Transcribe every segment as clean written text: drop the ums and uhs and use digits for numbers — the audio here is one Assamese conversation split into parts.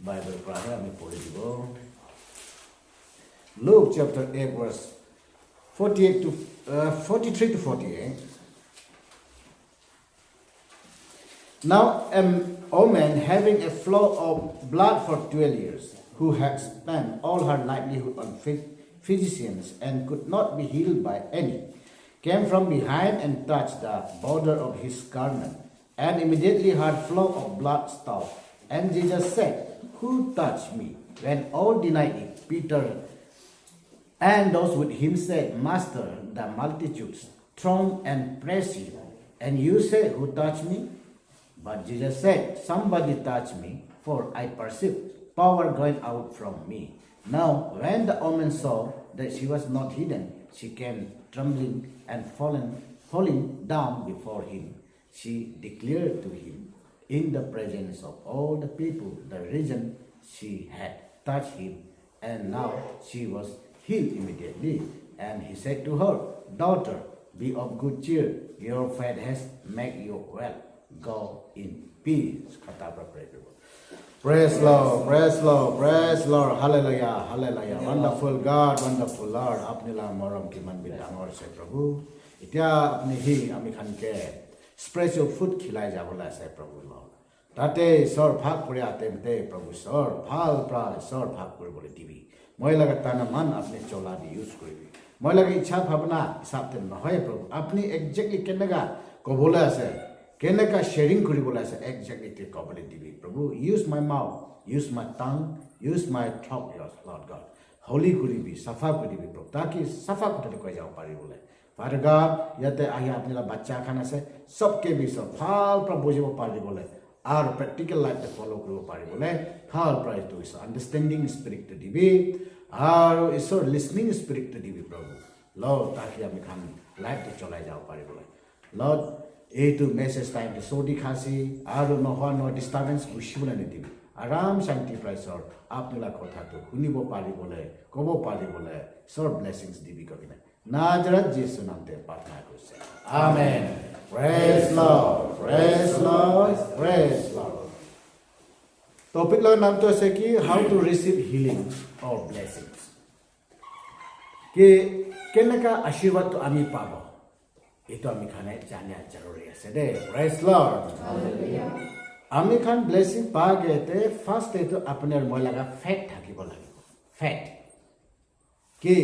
Bible prahe ami pori dibo. Luke chapter 8 verse 48 to 43 to 48. Now an old man having a flow of blood for 12 years, who had spent all her livelihood on physicians and could not be healed by any, came from behind and touched the border of his garment, and immediately her flow of blood stopped. And Jesus said, "Who touched me?" When all denied it, Peter and those with him said, "Master, the multitudes throng and press you, and you say, 'Who touched me?'" But Jesus said, "Somebody touched me, for I perceived power going out from me." Now, when the woman saw that she was not hidden, she came trembling and falling down before him. She declared to him in the presence of all the people the reason she had touched him, and now she was healed immediately. And he said to her, "Daughter, be of good cheer. Your faith has made you well. Go in peace." Praise Lord, praise Lord, praise Lord. Hallelujah, hallelujah. Wonderful God, wonderful Lord. Apni la moram ki man bi dangor se Prabhu. Itya apni hi ami khan ke special food khilai jabola se Prabhu Lord. Tate sor bhag kore atemte Prabhu sor phal pra sor bhag kore bole dibi. Moi laga tana man apni chola di use koribi. Moi laga ichha bhavna hisab te nohoy Prabhu. Apni exactly kenaga ko bola ase. Kenaka sharing kori bola ase exactly te ko bole dibi. Prabhu, use my mouth, use my tongue, use my throat, Lord God. Holy kori bi, safa kori bi Prabhu. Taki safa kori ko jao pari bole. Father God, yate ahi apni la bachcha khana se sabke bi sab phal pra bojibo pari bole. Our practical life to follow koribo pari bole. Phal pra to is understanding spirit to dibi. Our is listening spirit to dibi Prabhu. Lord, taki ami khan life to cholai jao pari bole. Lord, to message time to sodi khasi aru no disturbance bushibula niti aram shanti praisor apnila kotha to hunibo pari bole kobo pari bole sor blessings dibi kabina Nazaret Jesu namte prarthana korse amen. Praise Lord, praise Lord, praise Lord. Topic lo naam to ase ki how to receive healing or blessings ke kenaka ashirwad to ami pabo. Ito ami khane janya jaruri ase de. Praise Lord. Hallelujah. Ami khan blessing pa gete first eto apner moi laga faith thakibo lagibo. Faith ki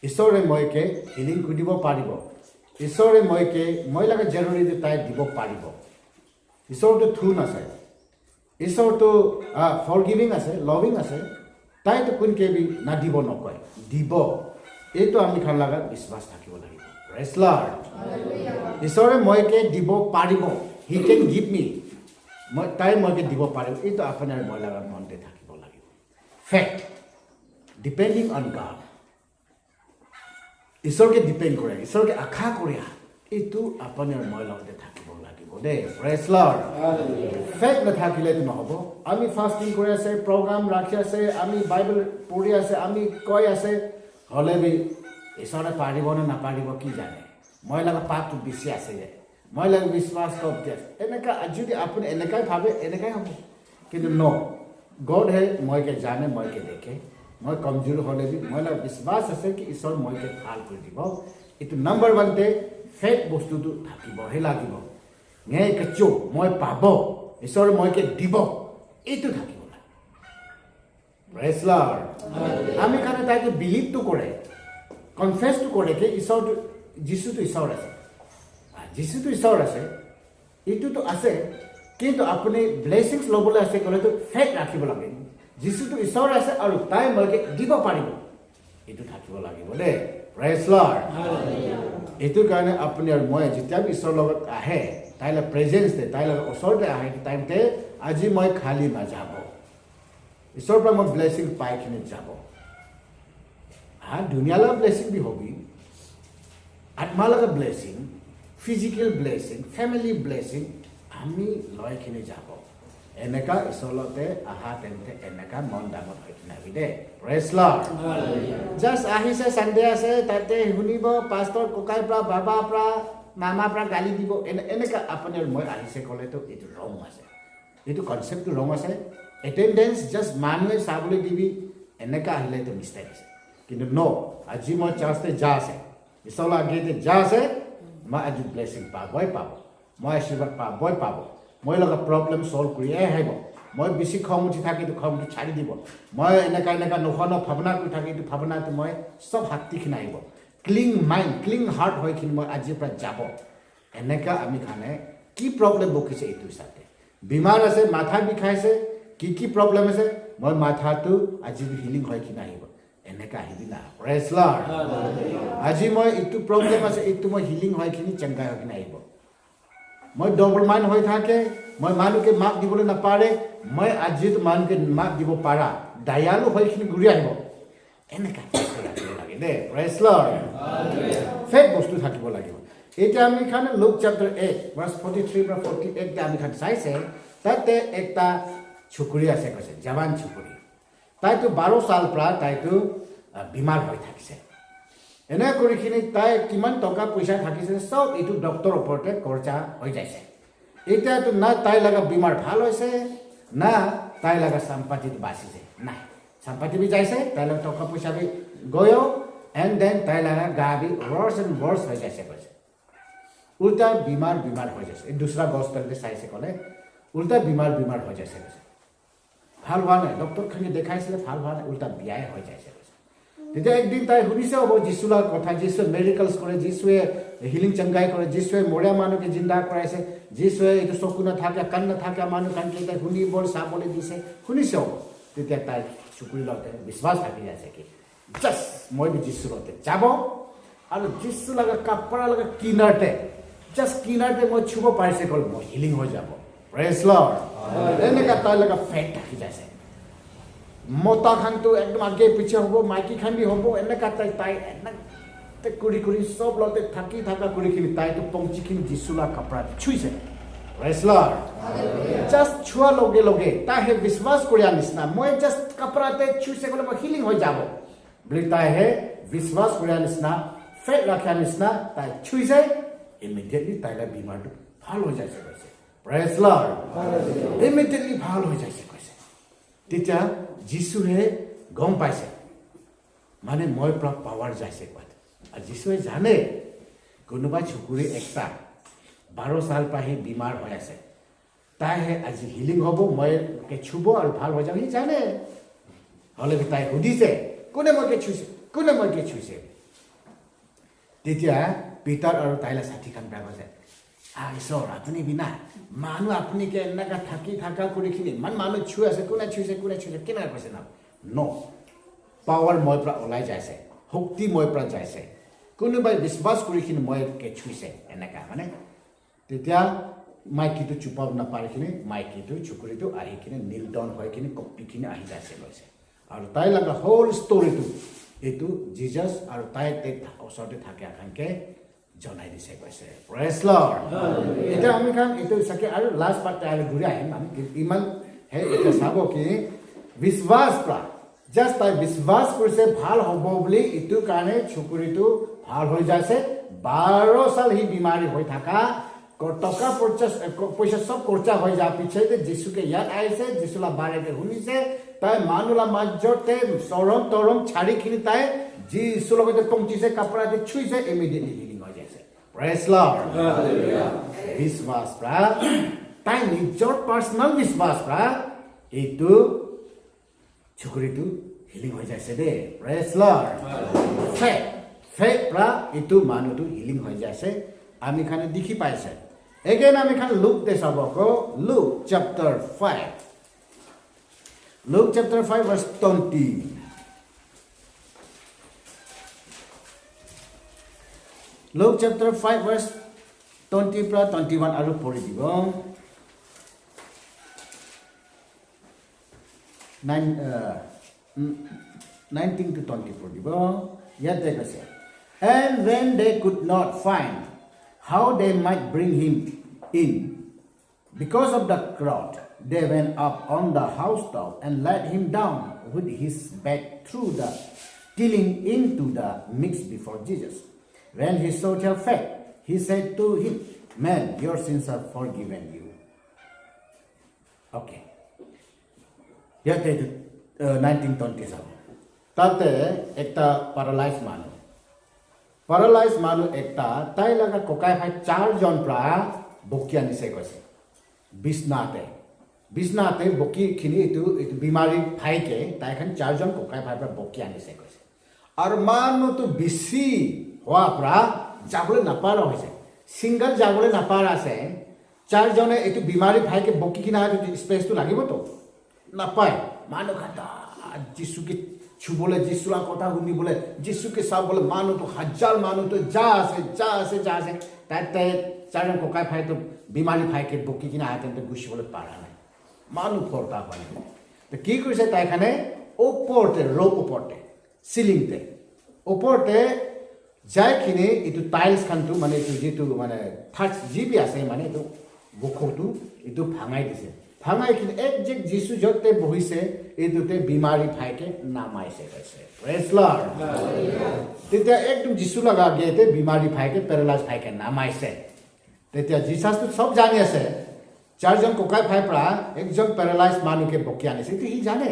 isore moi ke healing kudibo paribo. Isore moi ke moi laga jaruri de tai dibo paribo. Isore to thun ase. Isore to forgiving ase, loving ase. Tai to kun ke bi na dibo nokoi. Dibo. Eto ami khan laga biswas thakibo lagibo. Praise Lord. Hallelujah. Isore moi ke dibo paribo. He can give me. Tai moi ke dibo paribo. Ito apnar moi laga monte thakibo lagibo. Fact. Depending on God. Isor ke depend kore. Isor ke akha kore. Ito apnar moi laga thakibo lagibo de. Praise Lord. Hallelujah. Fact na thakile to nohobo. Ami fasting kore ase, program rakhi ase, ami Bible pori ase, ami koi ase. Hole bi इसोरे पारिबो ना नापारिबो की जाने মই লাগা পাপ তো বেশি আছে যে মই লাগা বিশ্বাস করতে এনেকা যদি আপনি এনেকাই ভাবে এনেকাই হবে কিন্তু নো গড হে মই কে জানে মই কে দেখে মই কমজোর হলে বি মই লাগা বিশ্বাস আছে কি ঈশ্বর মই কে ভাল কৰি দিব ইটো নাম্বার 1 তে ফেক বস্তুটো থাকিব হে লাগিব নে কচো মই পাব ঈশ্বর মই কে দিব ইটো থাকিব না প্রেজ লর্ড আমি কানে তাকে বিলিভ তো করে confess to kore ke isor jisu to isor ase jisu to isor ase itu to ase kintu apne blessings lobole ase kole to faith rakhibo lage jisu to isor ase aru tai moike dibo paribo itu thakibo lage bole praise Lord hallelujah itu kane apne ar moi jitya bi isor logot ahe tai la presence te tai la osor te ahe time te aji moi khali na jabo isor pra moi blessing pai kine jabo दुनिया ला ब्लेसिंग भी होगी आत्मा ला blessing physical blessing family blessing आमी लय खिने जाबो एनेका इसलते आहा तेनते एनेका मन डांगत होइना बिदे प्रेज लॉर्ड जस्ट आही से संडे আছে তাতে শুনিব পাস্টর কোকাই প্রা বাবা প্রা মামা প্রা গালি দিব এনেকা আপনের মই আহিছে কলে তো ইটো রং আছে এইটো কনচেপ্টটো ৰং আছে এটেণ্ডেঞ্চ জাষ্ট মানুহে চাবলৈ দিবি এনেকা আহিলে এইটো মিষ্টেক আছে কিন্তু ন আজি মই চাৰ্চতে যা আছে ঈশ্বৰৰ আগেতে যা আছে মই আজি ব্লেছিং পাবই পাব মই আশীৰ্বাদ পাবই পাব মই লগা প্ৰব্লেম সলভ কৰিয়ে আহিব মই বেছি খং উঠি থাকি এইটো খংটো ছাড়ি দিব মই এনেকা নোখোৱা ভাৱনা কৰি থাকি এইটো ভাৱনাটো মই চব হাতীখিনি আহিব ক্লিং মাইণ্ড ক্লিং হাৰ্ট হৈখিনি মই আজিৰ পৰা যাব এনেকা আমি খানে কি প্ৰব্লেম বকিছে এইটো হিচাপে বেমাৰ আছে মাথা বিষাইছে কি প্ৰব্লেম আছে মই মাথাটো আজি হিলিং হৈখিনি আহিব এনেকা আহিবি না প্ৰেজ লৰ্ড আজি মই এইটো প্ৰব্লেম আছে এইটো মই হিলিং হৈখিনি চেংগাই হৈখিনি আহিব মই ডবল মাইণ্ড হৈ থাকে মই মানুহকে মাক দিবলৈ নাপাৰে মই আজি মানুহকে মাক দিব পাৰা দয়ালু হৈখিনি ঘূৰি আহিব এনেকা লাগে দে প্ৰেজ লৰ্ড ফেক বস্তু থাকিব লাগিব এতিয়া আমি খানে লুক চেপ্টাৰ 8 ভাৰ্ছ 43 পৰা 48 আমি খান চাইছে তাতে একটা ছুকুৰি আছে কৈছে জৱান ছুকুৰি তাইতো 12 সাল পৰা তাইতো বিমাৰ হৈ থাকিছে এনে কৰিখিনি তাই কিমান টকা পইচা থাকিছে সব এইটো ডক্টৰ ওপৰতে খৰচা হৈ যাইছে এতিয়াতো না তাই লগা বিমাৰ ভাল হৈছে না তাই লগা সম্পত্তিটো বাচিছে নাই সম্পত্তি বি যাইছে তাই লগা টকা পইচা বি গয়ো এণ্ড দেন তাই লগা গা বি ৱৰ্ছ এণ্ড ৱৰ্ছ হৈ যাইছে কৈছে উল্টা বিমাৰ হৈ যাইছে এই দুসৰা গছপালতে চাইছে ক'লে উল্টা বিমাৰ হৈ যাইছে কৈছে ভাল হোৱা নাই ডক্টৰখিনি দেখাইছিলে ভাল হোৱা নাই উল্টা বিয়াই হৈ যাইছে তেতিয়া একদিন তাই শুনিছে হ'ব যীশুৰ কথা যীশুৱে মেৰিকলছ কৰে যীশুৱে হিলিং চংগাই কৰে যীশুৱে মৰিয়া মানুহকে জিন্দা কৰাইছে যীশুৱে এইটো চকু নাথাকে কাণ নাথাকে মানুহখিনিকে তাই শুনিবলৈ চাবলৈ দিছে শুনিছে হ'ব তেতিয়া তাই চকুৰি লওঁতে বিশ্বাস থাকি যাইছে কি জাষ্ট মই যীশুৰ লগতে যাব আৰু যীশু লগা কাপোৰা লগা কিনাৰতে জাষ্ট কিনাৰতে মই চুব পাৰিছে ক'ল মই হিলিং হৈ যাব প্ৰেজ লৰ্ড এনেকা তাই লগা ফেট থাকি যাইছে মতা খানটো একদম আগে পিছে হ'ব মাইকী খান বি হ'ব এনেকা তাই এনেকে কৰি চব লগতে থাকি থকা কৰিখিনি তাইতো পংচিখিনি যীশুলা কাপোৰা চুইছে প্ৰেজ লৰ্ড জাষ্ট চোৱা লগে তাইহে বিশ্বাস কৰিয়া নিচিনা মই জাষ্ট কাপোৰাতে চুইছে ক'লে মই হিলিং হৈ যাব বুলি তাইহে বিশ্বাস কৰিয়া নিচিনা ফেট ৰাখা নিচিনা তাই চুইছে ইমিডিয়েটলি তাইৰ বেমাৰটো ভাল হৈ যাইছে কৈছে প্ৰেজ লৰ্ড ইমিডিয়েটলি ভাল হৈ যাইছে কৈছে তেতিয়া যীশুহে গম পাইছে মানে মই পৰা পাৱাৰ যাইছে কোৱাত আৰু যীশুৱে জানে কোনোবা চকুৰি একটা 12 সাল পৰা সি বেমাৰ হৈ আছে তাইহে আজি হিলিং হ'ব মই চুব আৰু ভাল হৈ যাব সি জানে হ'লে তাই সুধিছে কোনে মই চুইছে তেতিয়া পিতাৰ আৰু তাইলা ষাঠিখন প্ৰায় আছে ঈশ্বৰ আপুনি বিনা মানুহ আপুনিকে এনেকা থাকি থকা কৰিখিনি ইমান মানুহ চুই আছে কোনে চুইছে কেনেকৈ কৈছে না ন পাৱাৰ মই পৰা ওলাই যাইছে শক্তি মই পৰা যাইছে কোনোবাই বিশ্বাস কৰিখিনি মই চুইছে এনেকা মানে তেতিয়া মাইকীটো চুপাব নাপাৰিখিনি মাইকীটো চুকুৰিটো আহিখিনি নীল ডাউন হৈখিনি কপিখিনি আহি যাইছে কৈছে আৰু তাই লগা হোল ষ্টৰিটো এইটো জিজাছ আৰু তাই ওচৰতে থাকে আকাংকে জনাই দিছে কৈছে প্ৰেজ লৰ্ড এতিয়া আমি খান এইটো চাকে আৰু লাষ্ট পাৰ্ট তাই ঘূৰি আহিম আমি ইমান এতিয়া চাব কি বিশ্বাস পৰা জাষ্ট তাই বিশ্বাস কৰিছে ভাল হ'ব বুলি এইটো কাৰণে চুকুৰিটো ভাল হৈ যাইছে 12 সাল সি বেমাৰী হৈ থকা টকা পইচা সব খৰচা হৈ যোৱাৰ পিছতে যীশুকে ইয়াত আহিছে যীশুলা বাৰেকে শুনিছে তাই মানুহলা মাজতে চৰম ছাৰিখিনি তাই যীশুৰ লগতে পংচিছে কাপোৰাতে চুইছে ইমিডিয়েটলি হিলিং হৈ যাইছে প্ৰেজ লৰ্ড বিশ্বাস পৰা তাই নিজৰ পাৰ্চনেল বিশ্বাস পৰা এইটো চুকুৰিটো হিলিং হৈ যাইছে দেই প্ৰেজ লৰ্ড ফেক পৰা এইটো মানুহটো হিলিং হৈ যাইছে আমি খানে দেখি পাইছে এগেইন আমি খানে লুক দে চাব আকৌ look chapter 5 verse 20 Luke chapter 5 verse 20 পৰা 21 আৰু পঢ়ি দিব 19 to 20 পঢ়ি দিব ইয়াতে কৈছে and when they could not find how they might bring him in because of the crowd they went up on the housetop and let him down with his back through the tilling into the mix before Jesus. When he saw their faith, he said to him, man, your sins are forgiven you. Okay. Yate 1927. Tate ekta paralyzed manu. Paralyzed manu ekta tai laga kokai phai 4 jon pra bokia nise koise. Bisnate boki khini itu bimari phai ke tai khan 4 jon kokai phai pra bokia nise koise. Ar manu tu bisi hoa pra jabole napara hoise. Single jabole napara ase 4 jone itu bimari phai ke boki kina itu space tu lagibo to. Napai manu khata Jisu ke chubole Jisu la kotha huni bole Jisu ke sab bole manu to hajar manu to ja ase tate 4 jon kokai phai to bimari phai ke boki kina aten to gushi bole para nai manu phorta pani to ki korise tai khane oporte rope oporte ceiling te oporte jai khine itu tiles khan tu mane itu jitu mane thatch jibi ase mane itu bokhotu itu bhangai dise bhangai khine exact Jisu jote bohise edute bimari phai ke namaise kaise praise lord tetia ekdom Jisu laga gete bimari phai ke paralyzed phai ke namaise tetia Jesus tu sob jani ase 4 jon kokai phai pra ekjon paralyzed manu ke bokia nise tu hi jane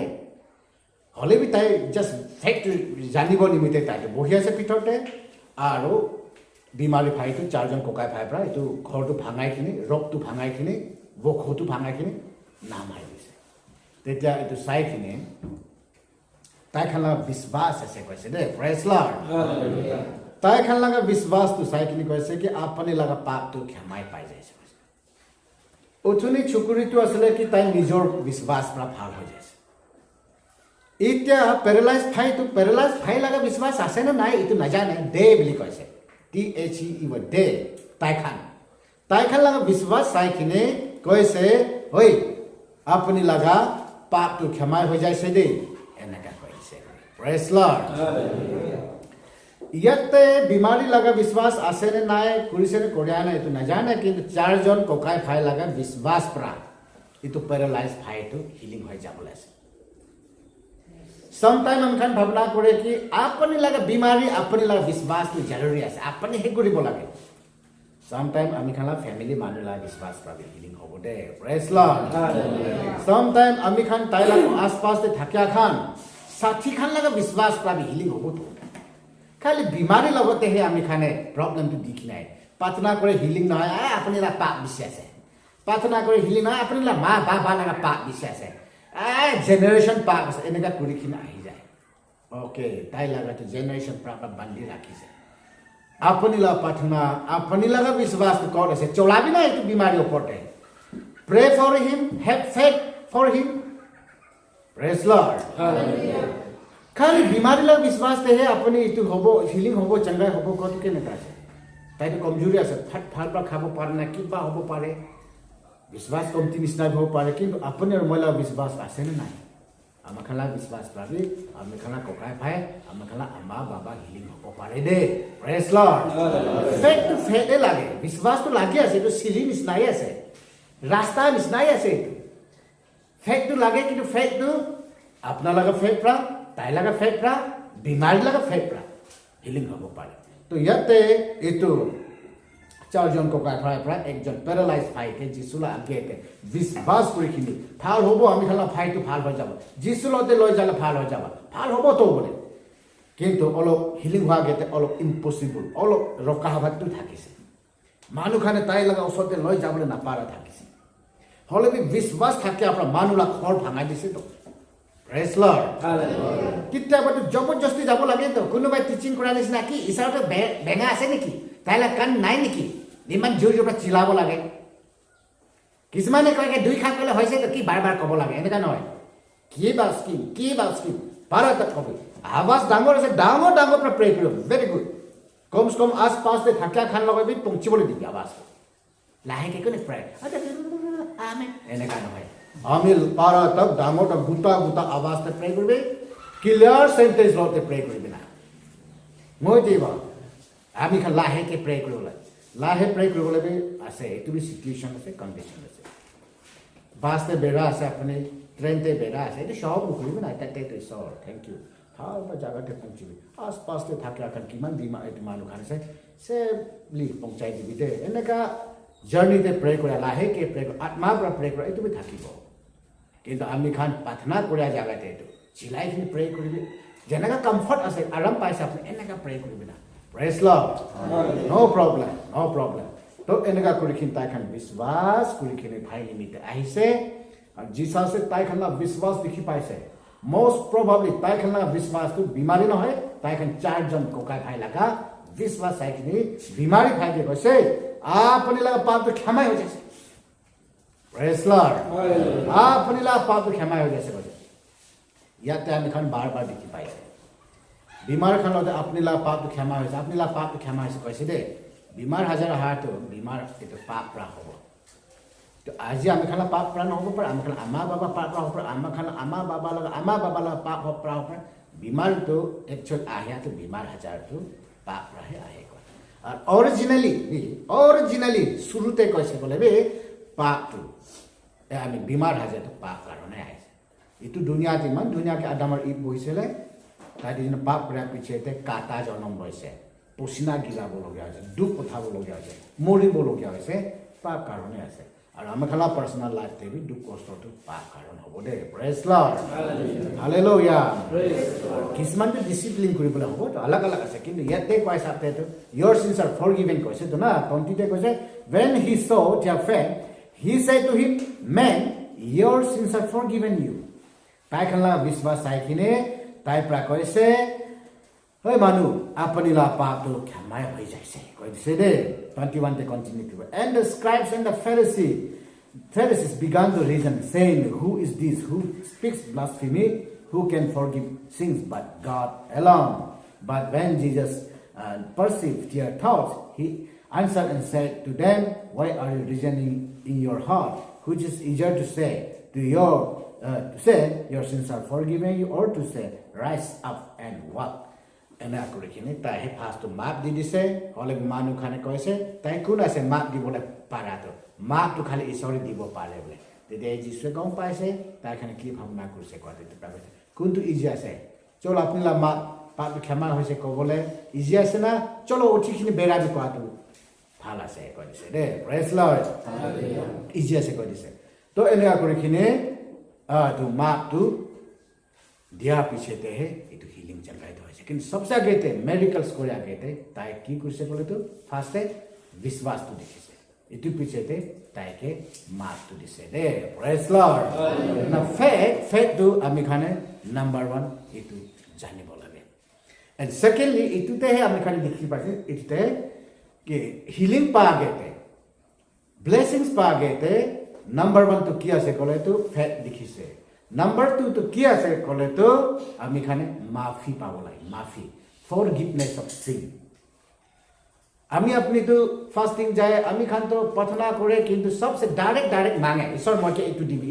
hole bi tai just fact janibo nimite tai bohi ase pitote aro bimari phai tu 4 jon kokai phai pra etu ghor tu bhangai khini rock tu bhangai khini bokho tu bhangai khini namai dise tetia etu sai khini tai khan laga biswas ase koise de praise lord hallelujah tai khan laga biswas tu sai khini koise ki apani laga pap tu khamai pai jaise uthuni chukuri tu asle ki tai nijor biswas pra bhal ho jaise itya paralyzed phai laga biswas ase na nai itu najane de bili koise THE word de tai khan laga biswas sai khini koise hoi apni laga pap tu khamai ho jaise de enaka koise praise lord hallelujah yate bimari laga biswas ase ne nai kurise ne koria na itu najane kintu 4 jon kokai phai laga biswas pra itu paralyzed phai tu healing hoi jabole ase sometime am khan bhavna kore ki apni laga bimari apni laga biswas tu jaruri ase apni he koribo lage sometime ami khala family manu laga biswas pra healing hobo de praise lord hallelujah sometime ami khan tai laga aspas te thakya khan sathi khan laga biswas pra healing hobo to खाली बीमारी लगते है आमी खाने प्रॉब्लम तो दिख नहीं प्रार्थना करे हीलिंग ना है अपने ला पाप विश्वास है प्रार्थना करे हीलिंग ना अपने ला माँ बाबा लगा पाप विश्वास है जनरेशन पाप है इनका कुड़ी की ना ही जाए ओके ताई लगा तो जनरेशन पाप बंदी रखी से अपने ला प्रार्थना अपने लगा विश्वास तो कौन ऐसे चौला भी ना है तो बीमारी ऊपर है pray for him have faith for him praise Lord hallelujah खाली बीमारी लग विश्वास ते है अपने इतु होबो हीलिंग होबो चंगा होबो कत के नेता से ताई तो कमजोरी আছে फट फाल पर खाबो पारे ना किबा होबो पारे विश्वास कमती निस्ना हो पारे किंतु अपने मला विश्वास आसे ना आमखाला विश्वास पाबे आमखाला कोकाय भाई आमखाला अम्मा बाबा हीलिंग होबो पारे दे प्रेज लॉर्ड फेक तो फेक लागे विश्वास तो लागे আছে तो सीढ़ी निस्नाई আছে रास्ता निस्नाई আছে फेक तो लागे कि फेक तो अपना लगा फेक प्रा ताई लगा फेक प्रा बीमारी लगा फेक प्रा healing होबो पारे तो यते एतो 4 জন কোকাই ভাই প্রা একজন প্যারালাইজ ভাইকে যিশুলা আগেতে বিশ্বাস করে কিনি ভাল হবো আমি খালা ভাই তো ভাল হয়ে যাব যিশুলতে লই যালে ভাল হয়ে যাব ভাল হবো তো বলে কিন্তু অলপ হিলিং হওয়া গেতে অলপ ইম্পসিবল অলপ রকা হবাটো থাকিছে মানুখানে তাই লাগা ওসতে লই যাবলে না পারা থাকিছে হলে বি বিশ্বাস থাকে আপনার মানুলা খর ভাঙাই দিছে তো প্রেজ লর্ড হালেলুয়া কিতাবা তো জবরদস্তি যাব লাগে তো কোনোবাই টিচিং করা নিছ না কি ইসারতে বেঙা আছে নেকি তাইলা কান নাই নেকি নিমান জোর জোর চিলাব লাগে কিছুমানে কয় দুই খাপ কলে হইছে তো কি বারবার কব লাগে এনেকা নয় কি বাস্কি পারত কবি আওয়াজ ডাঙর আছে ডাঙর ডাঙর প্রে প্রে করো ভেরি গুড কমস কম আশপাশ তে থাকা খান লগাবি পৌঁছি বলে দিবি আওয়াজ লাহেকে কোনে প্রে আমেন এনেকা নয় আমি পারত ডাঙর গুতা গুতা আওয়াজ তে প্রে করবে ক্লিয়ার সেন্টেন্স লতে প্রে করবে না মই দিব আমি খান লাহেকে প্রে করব লাহে প্রে করব লাগে আছে তুমি সিচুয়েশন আছে কন্ডিশন আছে বাসতে বেড়া আছে আপনি ট্রেনতে বেড়া আছে এটা সব করবে না এটা তো সর থ্যাংক ইউ ভাল বা জায়গাতে পৌঁছিবি আশপাশতে থাকে এখন কিমান দিমা এটা মানুষ আছে সে লি পৌঁছাই দিবি দে এনেকা জার্নিতে প্রে করে লাহেকে প্রে করে আত্মা পৰা প্ৰে কৰে তুমি থাকিব কিন্তু আমি খান প্ৰাৰ্থনা কৰা জাগাতে এইটো চিলাইখিনি প্ৰে কৰিবি যেনেকা কমফৰ্ট আছে আৰাম পাইছে আপুনি এনেকা প্ৰে কৰিবি না প্ৰেজ লৰ্ড নো প্ৰব্লেম তো এনেকা কৰিখিনি তাইখন বিশ্বাস কৰিখিনি ভাই নিমিত্তে আহিছে আৰু জিচাছে তাইখনৰ বিশ্বাস দেখি পাইছে most probably তাইখনৰ বিশ্বাসটো বিমাৰী নহয় তাইখন চাৰজন ককাই ভাই লগা বিশ্বাস চাইখিনি বিমাৰী ভাইকে কৈছে আপুনি লগা পাপটো ক্ষমা হৈ যাইছে প্ৰেজ লৰ্ড আপুনি লগা পাপটো ক্ষমা হৈ যাইছে কৈছে ইয়াতে আমি খান বাৰ দেখি পাইছে বিমাৰ খানতে আপুনি লগা পাপটো ক্ষমা হৈছে আপুনি লগা পাপটো ক্ষমা হৈছে কৈছে দেই বিমাৰ হাজাৰ হাৰটো বিমাৰ এইটো পাপ পৰা হ'ব তো আজি আমি খানা পাপ পৰা নহ'ব পাৰে আমি খানা আমাৰ বাবা পাপ পৰা হ'ব পাৰে আমাৰ খানা আমাৰ বাবা লগা পাপ পৰা হ'ব পাৰে বিমাৰটো একচুৱেল আহেটো বিমাৰ হাজাৰটো পাপ পৰাহে আহে কয় আৰু অৰিজিনেলি শুৰুতে কৈছে বোলে বে পাপটো আমি বিমাৰ হাজাৰটো পাপ কাৰণে আহিছে এইটো দুনিয়াত ইমান ধুনীয়াকৈ আদামৰ ঈদ বহিছিলে তাই যিজন পাপ কৰাৰ পিছতে কাটা জন্ম লৈছে পচিনা গিলাবলগীয়া হৈছে দুখ পঠাবলগীয়া হৈছে মৰিবলগীয়া হৈছে পাপ কাৰণে আছে আৰু আমাৰ খালা পাৰ্চনেল লাইফতে বি দুখ কষ্টটো পাপ কাৰণ হ'ব দেই প্ৰেজ লৰ্ড হালেলুয়া কিছুমানটো ডিচিপ্লিন কৰিবলৈ হ'ব তো আলাগ আছে কিন্তু ইয়াতে কৈছে আপেটো your sins are forgiven কৈছে তো না 20তে কৈছে when he saw their faith he said to him man your sins are forgiven you তাই খালা বিশ্বাস চাইকিনে তাই পৰা কৈছে hey manu apani la paap to khamai hoi jaise koi dise de 21 they continue to and the scribes and the pharisees began to reason saying who is this who speaks blasphemy who can forgive sins but God alone but when Jesus perceived their thoughts he answered and said to them why are you reasoning in your heart which is easier to say your sins are forgiven you or to say rise up and walk এনে কৰিখিনি তাই ফাৰ্ষ্ট মাপ দি দিছে হলে মানুহ খানে কৈছে তাই কোন আছে মাপ দিবলৈ পাৰাটো মাপটো খালি ঈশ্বৰে দিব পাৰে বোলে তেতিয়া যিশুৱে গম পাইছে তাই খানে কি ভাৱনা কৰিছে কোৱাটো কোনটো ইজি আছে চল আপোনালা মাপ পাপ ক্ষমা হৈছে ক'বলৈ ইজি আছে না চলো অঠিখিনি বেৰা দি কোৱাটো ভাল আছে কৈ দিছে দেই প্ৰেজ লৰ্ড ইজি আছে কৈ দিছে তো এনেকুৱা কৰিখিনি তো মাপটো দিয়াৰ পিছতেহে এইটো হিলিং চলাই হৈছে কিন্তু সবচে আগতে মেডিকেলছ কৰি আগতে তাই কি কৰিছে ক'লে তো ফাৰ্ষ্টে বিশ্বাসটো দেখিছে এইটো পিছতে তাইকে মাপটো দিছে দে প্ৰেজ লৰ্ড না ফেথটো আমি খানে নাম্বাৰ 1 এইটো জানিব লাগে এণ্ড সেকেন্ডলি এইটোতেহে আমি খানে দেখি পাইছে এইটোতে কি হিলিং পাগেতে ব্লেসিংস পাগেতে নাম্বাৰ 1 তো কি আছে ক'লে তো ফেথ দেখিছে Number 2 to কি আছে ক'লে তো আমি খানে মাফি পাব লাগে মাফি forgiveness of sin আমি আপনি তো ফাস্টিং যায় আমি খান তো প্রার্থনা করে কিন্তু সবসে ডাইরেক্ট মাঙ্গে ঈশ্বর মকে একটু দিবি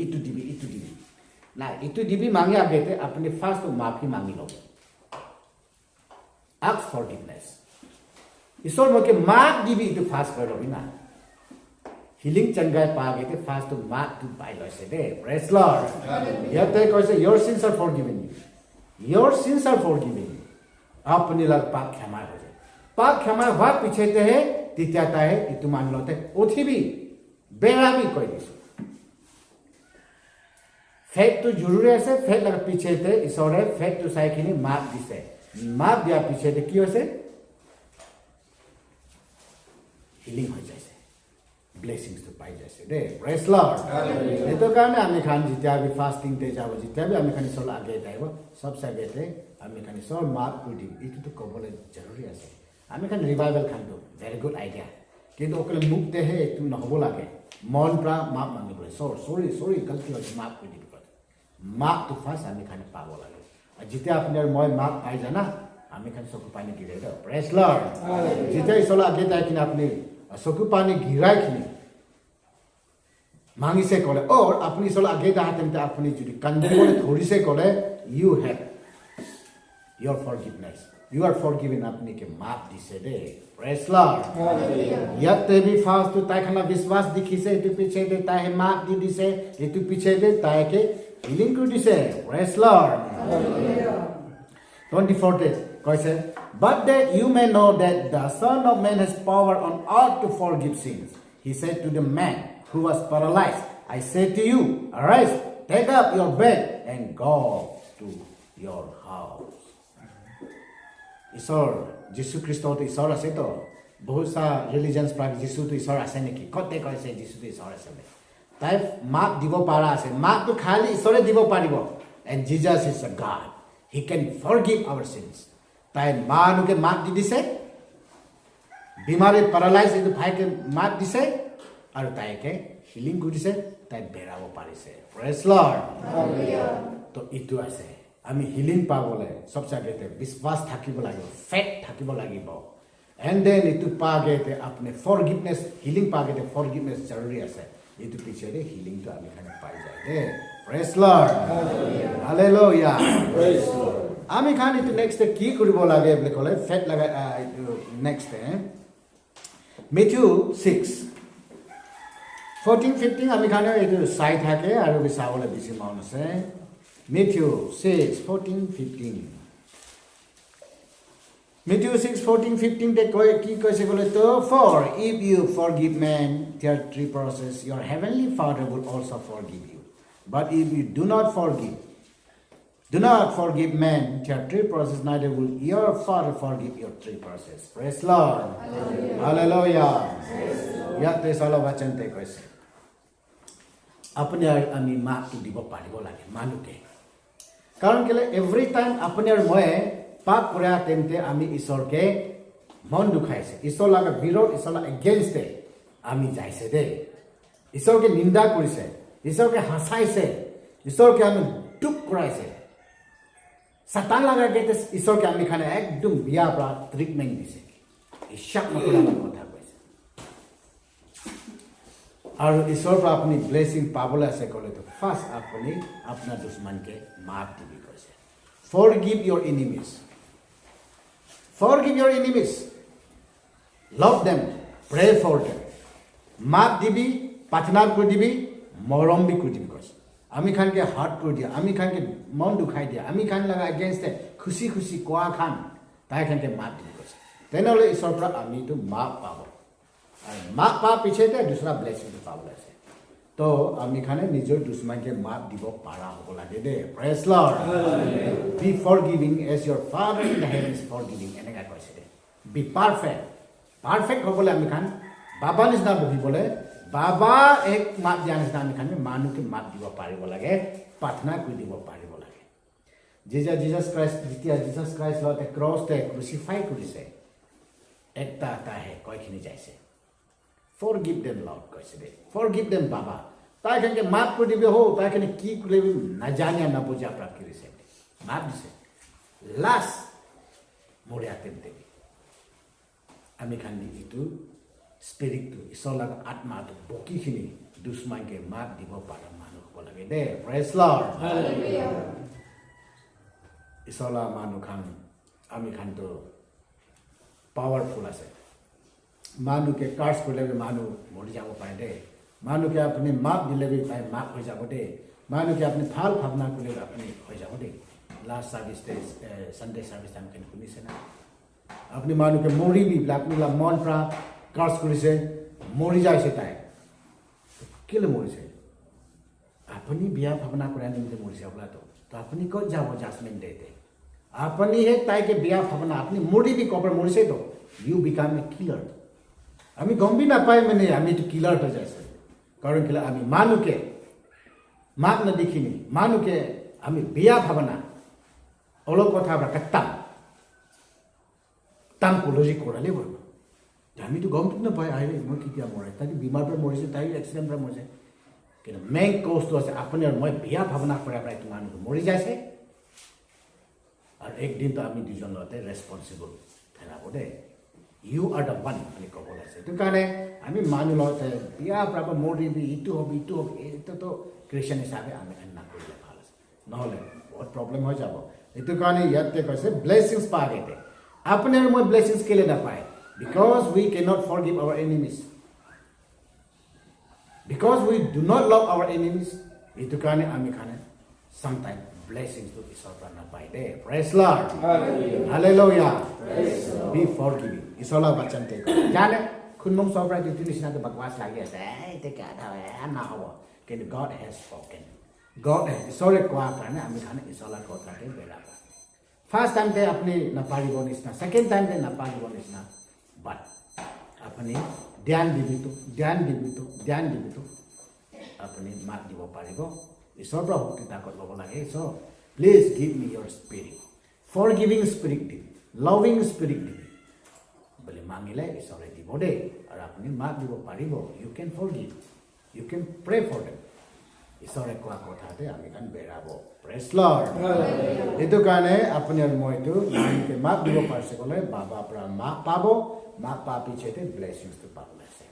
না একটু দিবি মাঙ্গে আগেতে আপনি ফার্স্ট মাফি মাঙ্গি লো ask forgiveness ঈশ্বর মকে মাফ দিবি একটু ফাস্ট করে লবি না Healing changai pagete fast to mark to by loise de praise Lord yate koise your sins are forgiven you apni lag paap khama ho jaye paap khama hua piche te hai tityata hai itu man lote othibi berami koi disu faith to jururi ase faith lag piche te isore faith to sai khini mark dise mark dia piche te ki hoise healing ho jaise blessings to পাই যাইছে দে প্রেজ লর্ড এতো কারণে আমি খান যেতিয়া আমি ফাস্টিং তে যাব যেতিয়া আমি খানি সল আগে যাইব সব সাইডে আমি খানি সব মাপ কৰি দিম এইটো তো কবলে জরুরি আছে আমি খান রিভাইভাল খান তো ভেরি গুড আইডিয়া কিন্তু ওকলে মুক্তে হে একটু নহব লাগে মন প্রা মাপ মানি বলে সরি গলতি হইছে মাপ কৰি দিব মাপ তো ফার্স্ট আমি খানি পাব লাগে আর যেতিয়া আপনার মই মাপ পাই জানা আমি খানি চকু পানি গিরে দাও প্রেজ লর্ড যেতিয়া সল আগে তাই কিনা আপনি চকু পানি গিৰাই খিনি মাঙিছে ক'লে or আপুনি চল আগে দাহাতেনতে আপুনি যদি কান্দিবলৈ ধৰিছে ক'লে you have your forgiveness you are forgiven আপনি কে মাপ দিছে দে প্রেজ লর্ড ইয়াতে বি ফার্স্ট তাই খানা বিশ্বাস দেখিছে এটু পিছে দে তাই মাপ দি দিছে এটু পিছে দে তাইকে হিলিং কৰি দিছে প্রেজ লর্ড 24 কৈছে but that you may know that the Son of Man has power on earth to forgive sins he said to the man who was paralyzed I say to you arise take up your bed and go to your house. ঈশ্বৰ যীশু খ্ৰীষ্টটো ঈশ্বৰ আছে তো বহুত সা ৰিলিজিয়নছ প্ৰাক যীশুটো ঈশ্বৰ আছে নেকি কতে কৈছে যীশুটো ঈশ্বৰ আছে তাই মাক দিব পাৰা আছে মাকটো খালি ঈশ্বৰে দিব পাৰিব and Jesus is a God. He can forgive our sins. তাই মানুকে মাক দি দিছে বিমাৰী পেৰালাইজ এইটো ভাইকে মাক দিছে আৰু তাইকে হিলিং কৰিছে তাই বেৰাব পাৰিছে প্ৰেজ লৰ্ড তো ইটো আছে আমি হিলিং পাবলে সবচে আগতে বিশ্বাস থাকিব লাগিব ফেথ থাকিব লাগিব and then ইটো পাগেতে আপনি ফৰগিভনেস হিলিং পাগেতে ফৰগিভনেস জৰুৰী আছে ইটো পিছৰে হিলিংটো আমি খানে পাই যায় দে praise Lord hallelujah praise Lord আমি খান ইটো নেক্সট কি কৰিব লাগে বুলি ক'লে ফেথ লাগা ইটো নেক্সট Matthew 6 14-15 আমি খানে এইটো চাই থাকে আৰু বিচাবলে বেছি মন আছে Matthew 6 14-15 Matthew 6:14-15 তে কয় কি কৈছে বলে তো for if you forgive men their trespasses your heavenly father will also forgive you but if you do not forgive men their trespasses neither will your father forgive your trespasses praise lord hallelujah ইয়াতে সলা বচনতে কৈছে আপনি আমি মাফ দিব পাৰিব লাগে মানুকে কাৰণ কেলে এভৰি টাইম আপুনি আৰু মই পাপ কৰা তেন্তে আমি ঈশ্বৰকে মন দুখাইছে ঈশ্বৰ লাগা বিৰোধ ঈশ্বৰ এগেইনষ্ট আমি যাইছে দে ঈশ্বৰকে নিন্দা কৰিছে ঈশ্বৰকে হাসাইছে ঈশ্বৰকে আমি দুখ কৰাইছে সাতান লাগা গেতে ঈশ্বৰকে আমি খানে একদম বিয়া পৰা ট্ৰিটমেন্ট দিছে ঈশ্বৰ নকৰা কথা কৈছে আৰু ঈশ্বৰৰ পৰা আপুনি ব্লেসিং পাবলৈ আছে ক'লে তো ফাৰ্স্ট আপুনি আপোনাৰ দুশ্মনকে মাফ দিবি কৈছে forgive your enemies Forgive your enemies. Love them. Pray for them. Maaf dibi, patnar ko dibi, morom bi ko dibi কৈছে আমি খানকে হার্ট করে দিয়া আমি খানকে মন দুখাই দিয়া আমি খান লাগা এগেইনস্ট খুশি খুশি কোয়া খান তাই খানকে মাফ দিবি কৈছে তেনেহলে ঈশ্বৰ পৰা আমি তো মাফ পাব আৰু মাফ পা পিছতে দুসৰা ব্লেসিং পাব আছে তো আমি খানে নিজৰ দুশ্মনকে মাফ দিব পাৰা হ'ব লাগে দে praise Lord be forgiving as your father in the heavens is forgiving এনেকা কৈছে দে বি পারফেক্ট হ'বলে আমি খান বাবা নিচিনা বহিবলে বাবা এক মাফ দিয়া নিচিনা আমি খান মানুহকে মাফ দিব পাৰিব লাগে প্ৰাৰ্থনা কৰি দিব পাৰিব লাগে Jesus Christ যেতিয়া Jesus Christ লতে ক্ৰছতে ক্ৰুচিফাই কৰিছে একটা হে কয়খিনি যাইছে Forgive them, Lord, কৈছে দে Forgive them, Baba. তাই খানকে মাফ কৰি দিবি হো তাই খানে কি কৰিলে না জানিয়া না বুঝা প্ৰাপ্ত কৰিছে মাফ দিছে লাষ্ট মৰিয়া তেন্তে আমি খানি ইটো স্পিৰিটটো ঈশ্বৰ লাগা আত্মাটো বকিখিনি দুশ্মনকে মাফ দিব পাৰা মানুহ হ'ব লাগে দে প্ৰেজ লৰ্ড হালেলুয়া ঈশ্বৰ লাগা মানুহ খান আমি খানটো পাৱাৰফুল আছে মানুকে কাৰ্স কৰিলে মানুহ মৰি যাব পাৰে দে মানুকে আপুনি মাফ দিলে তাই মাফ হৈ যাব দে মানুকে আপুনি ভাল ভাৱনা কৰিলে আপুনি হৈ যাব দে লাষ্ট সাৰ্ভিস সানডে সাৰ্ভিস আমি কেন শুনিছে না আপুনি মানুকে মৰিবি আপুনি মন পৰা কাৰ্স কৰিছে মৰি যাইছে তাই কেলে মৰিছে আপুনি বিয়া ভাৱনা কৰা নিমিত্তে মৰিছে আপোনাতো তো আপুনি ক'ত যাব জাজমেন্ট ডেতে আপুনি হে তাইকে বিয়া ভাৱনা আপুনি মৰিবি কবৰ মৰিছে তো ইউ বিকাম এ কিলাৰ আমি গম্বি নাপায় মানে আমি তো কিলাৰ হৈ যাইছে কাৰণ কিলা আমি মানুকে মাক না দেখিনি মানুকে আমি বিয়া ভাৱনা অলপ কথা ৰাখতাম তাম কলজি কৰালে বল আমি তো গম নাপায় আইলে মই কিতিয়া মৰে তাই বিমাৰ পৰা মৰিছে তাই এক্সিডেন্ট পৰা মৰিছে কিন্তু মেইন কষ্ট আছে আপুনি আৰু মই বিয়া ভাৱনা কৰা প্ৰায় মানুহ মৰি যাইছে আৰু একদিন তো আমি দুজন লতে ৰেসপন্সিবল থাকাব দে You are the one আমি ক'ব আছে তো কাৰণে আমি মানুহ লতে বিয়া প্ৰাপ মৰিবি ইটো হ'ব এইটো তো খ্ৰীষ্টান হিচাপে আমি না কৰিলে ভাল আছে নহলে বহুত প্ৰব্লেম হৈ যাব এইটো কাৰণে ইয়াতে কৈছে ব্লেসিংস পাগেতে আপুনি আৰু মই ব্লেসিংস কেলে নাপায় because we cannot forgive our enemies because we do not love our enemies এইটো কাৰণে আমি খানে sometimes blessings to ঈশ্বৰ পৰা নাপায় দে praise lord hallelujah be forgiving ঈশ্বৰ বাচনতে জানে খুনম সবৰাই দিতি নিচিনা বকৱাস লাগি আছে এইতে কা না হ'ব কিন্তু God has spoken God isore kwa karne ami khane isola kotha te beraba. First time te apni na paribo nisna, second time te na paribo nisna, but apni dhyan dibito apni mat dibo paribo. Isor pra hukti takot lobo lage. So please give me your spirit, forgiving spirit dibi, loving spirit dibi. Bole mangile isore dibo de, ar apni mat dibo paribo. You can forgive, you can pray for them. Isore kwa kotha te ami kan berabo. Praise Lord. Itu kane apni moi tu ke mat dibo parse kole baba pra mat pabo, mat papi chete blessings to pabo ase.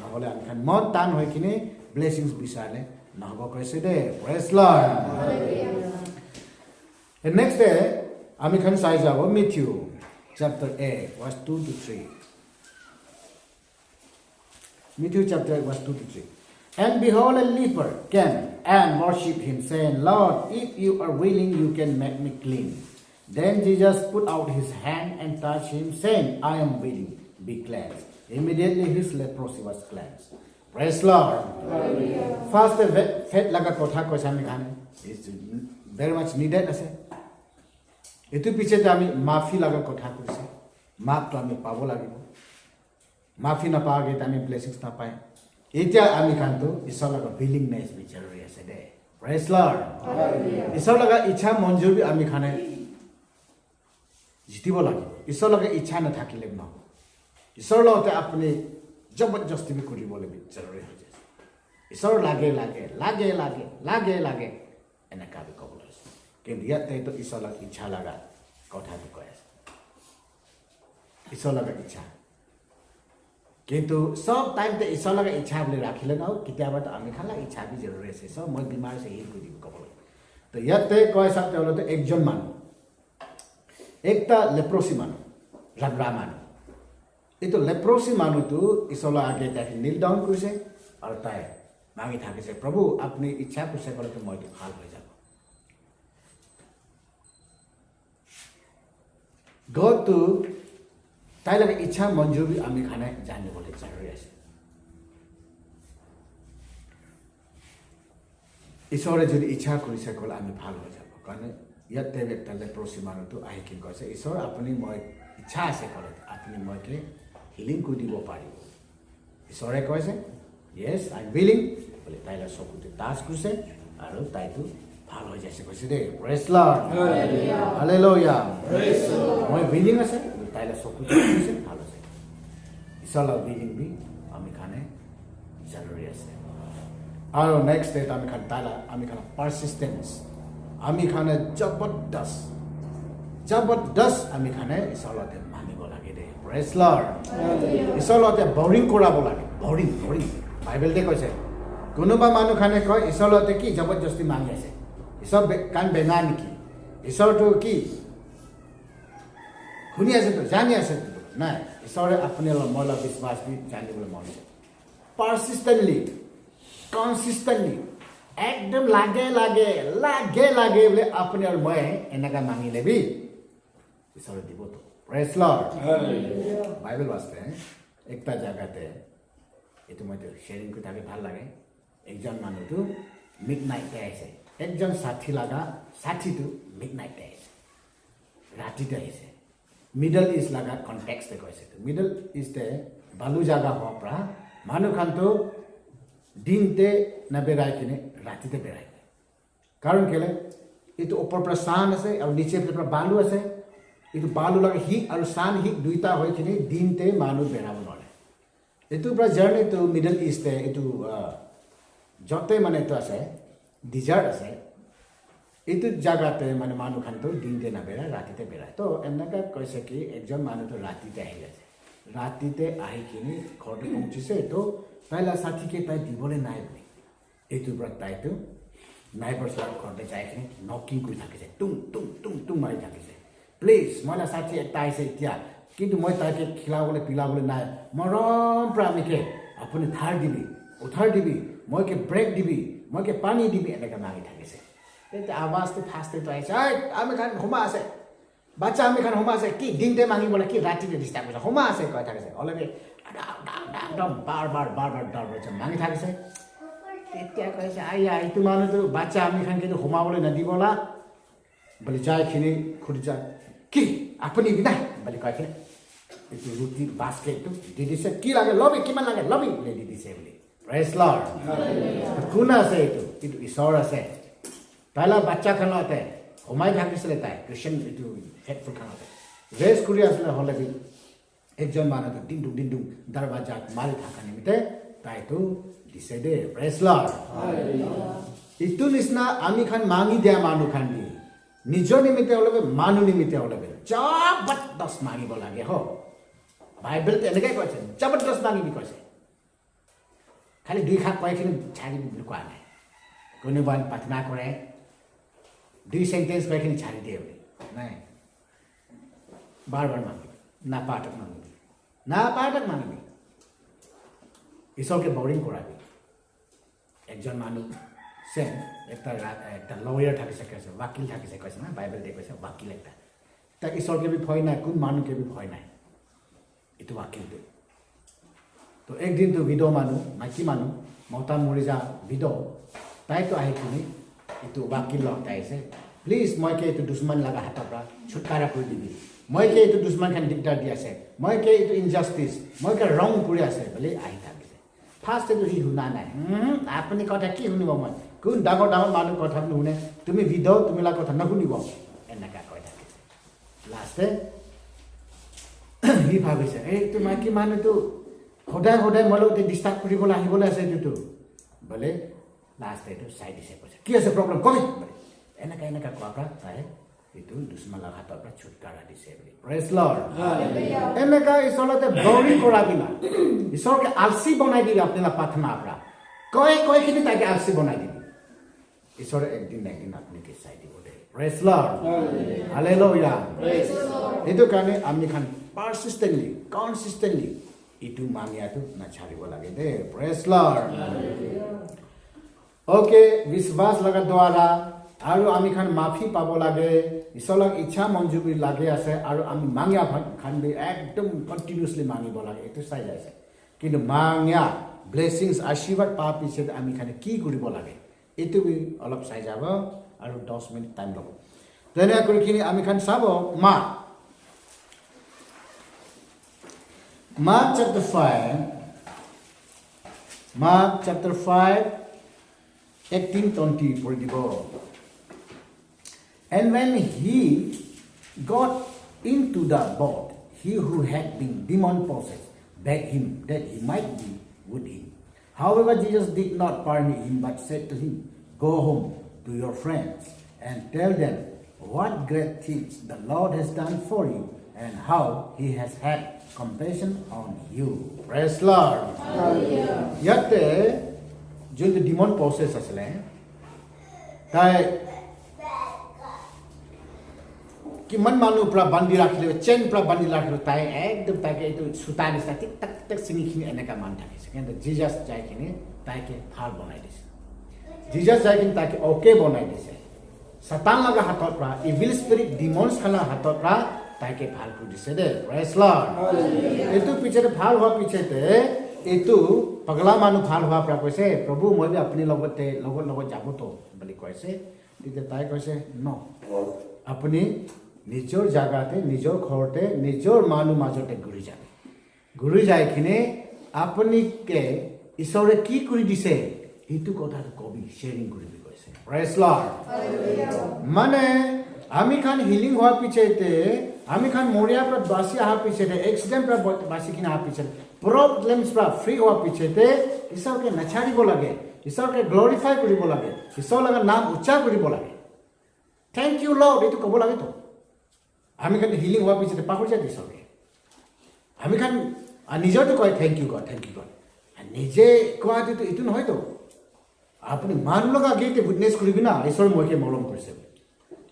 Nahole ami kan mon tan hoi kini blessings bisale nahabo kaise de. Praise Lord. The next day ami kan sai jabo Matthew chapter 8 verse 2 to 3. Matthew chapter 8 verse 2 to 3. And behold, a leper came and worshipped him, saying, Lord, if you are willing, you can make me clean. Then Jesus put out his hand and touched him, saying, I am willing, be cleansed. Immediately his leprosy was cleansed. Praise Lord. First, the faith laga kotha koisami khane is very much needed. Itu piche ami maafi laga kotha koise. Maaf to ami pabo lagibo. Maafi na paage tami blessings na pae. Itya ami kanto isor laga willingness bi jaruri ase de. Praise Lord. Isor laga ichha manjur bi ami khane jitibo lagibo. Isor laga ichha na thakile na. Isor lote apne जबरदस्ती भी करी बोले भी जरूरी हो जाए ईश्वर लागे एने का भी कबूल है कि यते तो ईश्वर लग इच्छा लगा कथा भी कहे ईश्वर लगा इच्छा किंतु सब टाइम ते ईश्वर लगा इच्छा बोले राखिले ना किताब तो आमी खाला इच्छा भी जरूरी है सब मैं बीमार से ही करी कबूल तो यते कहे सकते हो तो एक जन मानो एक ता लेप्रोसी मानो रगड़ा मानो itu leprosy manu tu isola age ta kneel down krise aur tai mangi thakise prabhu apni ichha puse kore to moi bhal hoye jabo god tu tai laga ichha manjur bi ami khane janne bole jaruri ase isore jodi ichha korise kole ami bhal hoye jabo kane yatte ekta leprosy manu tu ahi kin koise isor apni moi ichha ase kore apni moi ke healing could be body. Is alright, yes, I'm willing. But I like so good task to say. I don't tie to follow Jessica today. Praise Lord. Hallelujah. Praise Lord. My willing as I like so good to say. Follow say. It's all a willing be. Amikane generous. Our next day, Amikan Tala, Amikana persistence. Amikane Jabberdust, Amikane is all of them. Praise Lord. Isol ote boring korabo lage. Boring. Bible te koise. Konoba manu khane koi isol ote ki jabardasti mangi ase. Isol kan benani ki. Isol to ki. Khuni ase to jani ase to. Na isol apne lo mola viswas bi jani bole mon. Persistently, consistently, ekdam lage bole apne lo moe enaga mangi lebi. Isol dibo to. Praise Lord. Bible वास्ते एक ता जगह ते ये तो मुझे शेयरिंग को ताकि भाल लगे एक जन मानो तो midnight ते ऐसे एक जन साथी लगा साथी तो midnight ते ऐसे राती ते ऐसे middle east लगा context ते कैसे तो middle east ते बालू जगह हो परा मानो खान तो दिन ते न बेराय किने राती ते बेराय कारण केले ये तो ऊपर पर सान ऐसे और नीचे पर बालू ऐसे itu balu laga hi aru san hi duita hoi kini din te manu berabo nole itu pra journey to middle east te itu jote mane to ase desert ase itu jaga te mane manu khan to din te na bera rati te bera to enaka kaise ki ekjon manu to rati te ahi ase rati te ahi kini khode pahunchise to pehla sathi ke tai dibole nai bole itu pra tai to neighbors la khode jai kini knocking koi thakise tung mari thakise Please, mana sathi ekta aise tia. Kintu moi take khila bole pila bole nai. Morom pramike apuni thar dibi, uthar dibi, moi ke break dibi, moi ke pani dibi enaka mangi thakise. Eta awaz te faste to aise. Ai, ami khan homa ase. Bacha ami khan homa ase ki dinte mangi bole ki rati te disturb hoise. Homa ase koi thakise. Olage dam bar bar dar mangi thakise. তেতিয়া কৈছে আইয়া এইটো মানুহটো বাচ্চা আমি খান কিন্তু সোমাবলৈ নিদিবলা বুলি যাইখিনি খুলি যায় কি আপুনি বিনা বুলি কৈছে এইটো ৰুটি বাস্কেটটো দি দিছে কি লাগে লবি কিমান লাগে লবি বুলি দি দিছে বুলি প্ৰেজ লৰ্ড কোন আছে এইটো ঈশ্বৰ আছে তাইলা বাচ্চা খানতে সোমাই থাকিছিলে তাই খ্ৰীষ্টিয়ান এইটো হেডফুল খানতে ৰেষ্ট কৰি আছিলে হ'লে বি একজন মানুহটো দিনটো দৰৱাজাত মাৰি থকা নিমিত্তে তাইতো দিছে দে প্ৰেজ লৰ্ড ইটো নিচিনা আমি খান মাঙি দিয়া মানুহ খান দি নিজৰ নিমিত্তে হ'লে মানুহ নিমিত্তে হ'লে জবৰদস্ত মাগিব লাগে হ বাইবেল এনেকৈ কৈছে জবৰদস্ত মাগিবি কৈছে খালি দুই খাক কয়খিনি ছাড়ি বুলি কোৱা নাই কোনোবাই প্ৰাৰ্থনা কৰে দুই সেন্টেন্স কয়খিনি ছাড়ি দিয়ে বুলি নাই বাৰ মাগিবি নাপাটক মাগিবি ঈশ্বৰকে বৰিং কৰাবি একজন মানুহ চেম একটা লয়াৰ থাকিছে কৈছে ৱাকিল থাকিছে কৈছে না বাইবেলতে কৈছে ৱাকিল একটা তাক ঈশ্বৰকে বি ভয় নাই কোন মানুহকে বি ভয় নাই এইটো ৱাকিলটো তো একদিনটো বিধ মানুহ মাইকী মানুহ মতা মৰি যা বিধ তাইতো আহি কিনি এইটো ৱাকিল লগত আহিছে প্লিজ মইকে এইটো দুশ্মন লগা হাতৰ পৰা ছুটকাৰা কৰি দিবি মইকে এইটো দুশ্মনখন দিগদাৰ দি আছে মইকে এইটো ইনজাষ্টিছ মইকে ৰং কৰি আছে বুলি আহি থাকিছে ফাৰ্ষ্ট এইটো সি শুনা নাই আপুনি কথা কি শুনিব মই কোন ডাঙৰ মানুহ কথা নুশুনে তুমি বিধ তুমি লগা কথা নুশুনিব এনেকা কৈ থাকিছে লাষ্টে সি ভাবিছে এইটো মাইকী মানুহটো সদায় মই লগতে ডিষ্টাৰ্ব কৰিবলৈ আহিবলৈ আছে এইটোতো বোলে লাষ্ট এইটো চাই দিছে কৈছে কি আছে প্ৰব্লেম কবি বোলে এনেকা কোৱাৰ পৰা তাই এইটো দুশ্মনৰ হাতৰ পৰা ছুটকাৰা দিছে বুলি প্ৰেজ লৰ্ড এনেকা ঈশ্বৰতে বৰিং কৰাবি না ঈশ্বৰকে আলচি বনাই দিবি আপোনাৰ প্ৰাৰ্থনাৰ পৰা কয়খিনি তাকে আলচি বনাই দিবি ঈশ্বৰে একদিন আপোনাকে চাই দিব দে প্ৰেজ লৰ্ড হালেলুয়া এইটো কাৰণে আমি খান কনচিষ্টেণ্টলি ইটো মানিয়াটো নাছাৰিব লাগে দে প্ৰেজ লৰ্ড ওকে বিশ্বাস লগা দ্বাৰা আৰু আমি খান মাফি পাব লাগে ঈশ্বৰক ইচ্ছা মঞ্জুৰি লাগে আছে আৰু আমি মাঙিয়া খান একদম কণ্টিনিউছলি মাঙিব লাগে এইটো চাই যাইছে কিন্তু মাঙিয়া ব্লেছিংছ আশীৰ্বাদ পোৱাৰ পিছত আমি খান কি কৰিব লাগে এইটো অলপ চাই যাব আৰু 10 মিনিট টাইম ল'ব তেনে কৰিখিনি আমি খান চাব Mark chapter 5 18-20 পঢ়ি দিব And when he got into the boat, he who had been demon possessed begged him that he might be with him. However, Jesus did not permit him, but said to him, Go home to your friends and tell them what great things the Lord has done for you and how he has had compassion on you. Praise Lord. Yate, যোনটো demon possessed আছিলে তাই কিমান মানুহ পৰা বান্ধি ৰাখিলে চেইন পৰা বান্ধি ৰাখিলে তাই একদম তাকে এইটো সুতা নিচিনা টিক টাক চিঙিখিনি এনেকা মান থাকিছে কিন্তু জিজাছ যাইখিনি তাইকে ভাল বনাই দিছে জিজাছ যাইখিনি তাইকে অ'কে বনাই দিছে সাতান লগা হাতৰ পৰা ইভিল স্পিৰিট ডিমনছ খানাৰ হাতৰ পৰা তাইকে ভাল কৰি দিছে দে প্ৰেজ লৰ্ড এইটো পিছতে ভাল হোৱাৰ পিছতে এইটো পগলা মানুহ ভাল হোৱাৰ পৰা কৈছে প্ৰভু মই আপুনি লগত যাবতো বুলি কৈছে তেতিয়া তাই কৈছে ন আপুনি নিজৰ জাগাতে নিজৰ ঘৰতে নিজৰ মানুহ মাজতে ঘূৰি যায়খিনি আপুনিকে ঈশ্বৰে কি কৰি দিছে এইটো কথাটো কবি শ্বেয়াৰিং কৰিবি কৈছে প্ৰেজ লৰ্ড মানে আমি খান হিলিং হোৱাৰ পিছতে আমি খান মৰিয়াৰ পৰা বাচি অহাৰ পিছতে এক্সিডেণ্ট পৰা বাচিখিনি অহাৰ পিছতে প্ৰব্লেমছ পৰা ফ্ৰী হোৱাৰ পিছতে ঈশ্বৰকে নাছাৰিব লাগে ঈশ্বৰকে গ্লৰিফাই কৰিব লাগে ঈশ্বৰৰ লগত নাম উচ্চাৰ কৰিব লাগে থেংক ইউ লৰ্ড এইটো ক'ব লাগেতো আমি খান হিলিং হোৱাৰ পিছতে পাহৰি যায় ঈশ্বৰকে আমি খান নিজৰটো কয় থেংক ইউ গড নিজে কোৱাটো এইটো নহয়তো আপুনি মানুহ লগা আগেইতে উইটনেছ কৰিবি না ঈশ্বৰ মইকে মৰম কৰিছে